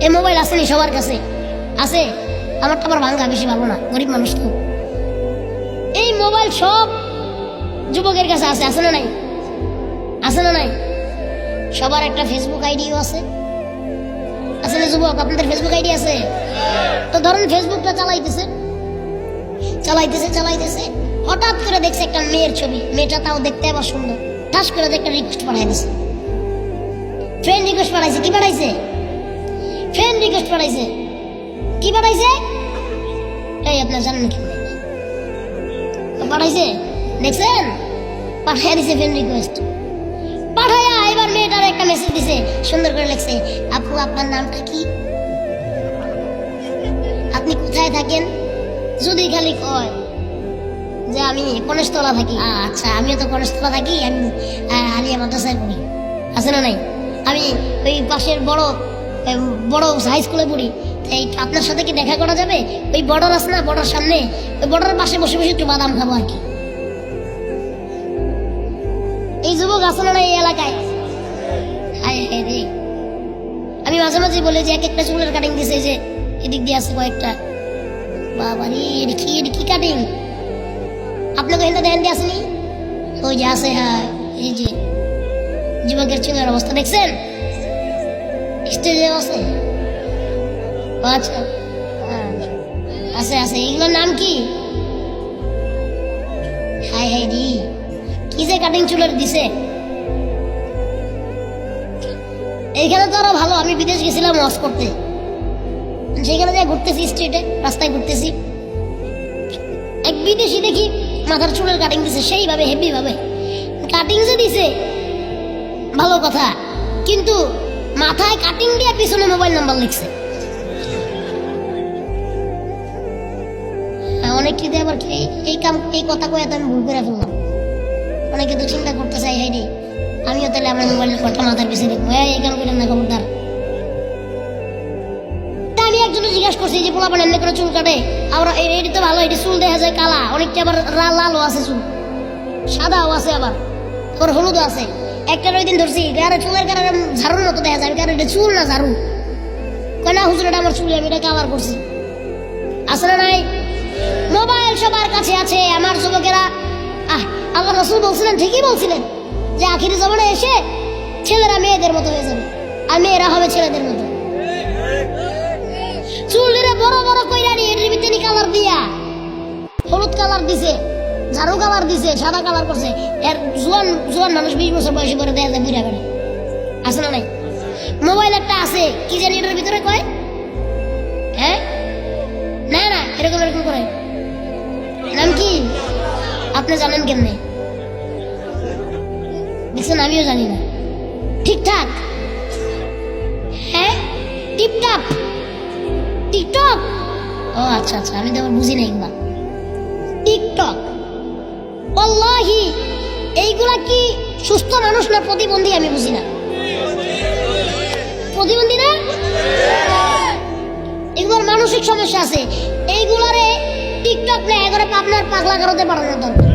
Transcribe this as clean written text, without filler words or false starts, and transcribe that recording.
এই মোবাইল আসেনি সবার কাছে? আছে। আমারটা আবার ভাঙ্গা, বেশি ভালো না, গরিব মানুষ তো। এই মোবাইল সব যুবকের কাছে আছে, আছে না নাই? আছে না নাই? সবার একটা ফেসবুক আইডিও আছে, আছে না যুবক? আপনাদের ফেসবুক আইডি আছে? তো ধরেন ফেসবুকটা চালাইতেছে চালাইতেছে চালাইতেছে, হঠাৎ করে দেখছে একটা মেয়ের ছবি, মেয়েটা তাও দেখতে আবার সুন্দর, ঠাস করে একটা রিকোয়েস্ট পাঠাই দিছে, ফ্রেন্ড রিকোয়েস্ট পাঠাইছে। কি পাঠাইছে? ফ্রেন্ড রিকোয়েস্ট পাঠাইছে। কি পাঠাইছে? এই আপনার জানেন কি পাঠাইছে? দেখছেন? পাঠাইয়া দিছে ফ্রেন্ড রিকোয়েস্ট। পাঠাইয়া এবার মেয়েটার একটা মেসেজ দিছে, সুন্দর করে লিখছে, আপু আপনার নামটা কি, আপনি কোথায় থাকেন? যদি খালি কয় যে আমি কনেশতলা থাকি, আচ্ছা আমিও তো কনেশতলা থাকি, আমি আলিয়া মাদ্রাসায় পড়ি, আছে না নাই? আমি ওই পাশের বড় বড় হাই স্কুলে পড়ি, এই আপনার সাথে কি দেখা করা যাবে? ওই বর্ডার আছে না, বর্ডার সামনে, ওই বর্ডারের পাশে বসে বসে একটু বাদাম খাবো আর কি। এই যুবক আছে না এই এলাকায়? হায় হায় রে, আমি মাঝে মাঝে বলি যে এক একটা চুলের কাটিং দিছে, যে এদিক দিয়ে আছে কয়েকটা, বাবা রে এটা কি কাটিং? আপনাকে এখানে দেন দিয়ে আসেনি? ওই যে আছে, হ্যাঁ এই যে যুবকের চুলের অবস্থা দেখছেন? স্টেজে আছে, আচ্ছা আছে আছে। এগুলোর নাম কি? হায় হায় রে, কি যে কাটিং চুলের দিছে। এইখানে তো আরো ভালো, আমি বিদেশ গেছিলাম ওয়াজ করতে, সেখানে যাই ঘুরতেছি, স্ট্রিটে রাস্তায় ঘুরতেছি, এক বিদেশি দেখি মাথার চুলের কাটিং দিছে, সেইভাবে হেভি ভাবে কাটিং যে দিছে ভালো কথা, কিন্তু মাথায় কাটিং দিয়ে পিছনে মোবাইল নাম্বার লিখছে। অনেকে আবার এই কথা কয়ে তো আমি ভুল করে ফেললাম। অনেকে তো চিন্তা করতে চাই, হাই রে আমিও তাহলে আমার মোবাইলের কথা মাথার পিছনে লিখবো, এই কাম করেন না খবরদার। তা আমি একজনে জিজ্ঞাসা করছি যে পোলাপান এমনি করে চুল কাটে, আবার এটি তো ভালো, এটি চুল দেখা যায় কালা, অনেকটা আবার লালও আছে, চুল সাদাও আছে, আবার হলুদও আছে। একটা ওই দিন ধরছি গাড়ি চুলের কারণে ঝাড়ুর মতো দেখা যায়, কারণ এটা চুল না ঝাড়ু। কয় না হুজুর এটা আমার চুল, আমি এটা কালার করছি। আছে না নাই? মোবাইল সবার কাছে আছে। আমার যুবকেরা, আল্লাহ রাসূল বলছিলেন, ঠিকই বলছিলেন, যে আখিরি জামানায় এসে ছেলেরা মেয়েদের মতো হয়ে যাবে আর মেয়েরা হবে ছেলেদের মতো। চুলটা বড় বড় কইরা নিয়ে এর ভিতরে কালার দিয়া, হলুদ কালার দিছে, ঝাড়ু কালার দিছে, সাদা কালার করছে। এর জোয়ান মানুষ 20 বছর বয়সে পরে দেখা যায় বুড়া বেড়া। আছে না নাই? মোবাইল একটা আছে, কি জানি এটার ভিতরে কয়, হ্যাঁ না না এরকম এরকম করে, নাম কি আপনি জানেন কেমনে? দেখছেন, আমিও জানি না ঠিকঠাক। হ্যাঁ টিপটপ, টিকটক, ও আচ্ছা আচ্ছা, আমি তো বুঝি না এগুলা। টিকটক, আল্লাহি এইগুলা কি সুস্থ মানুষ না প্রতিবন্ধী? আমি বুঝি না। প্রতিবন্ধী না, এগুলোর মানসিক সমস্যা আছে। এইগুলারে টিকটক না এগুলো আপনার পাগলা কারোতে পাঠানোর দরকার।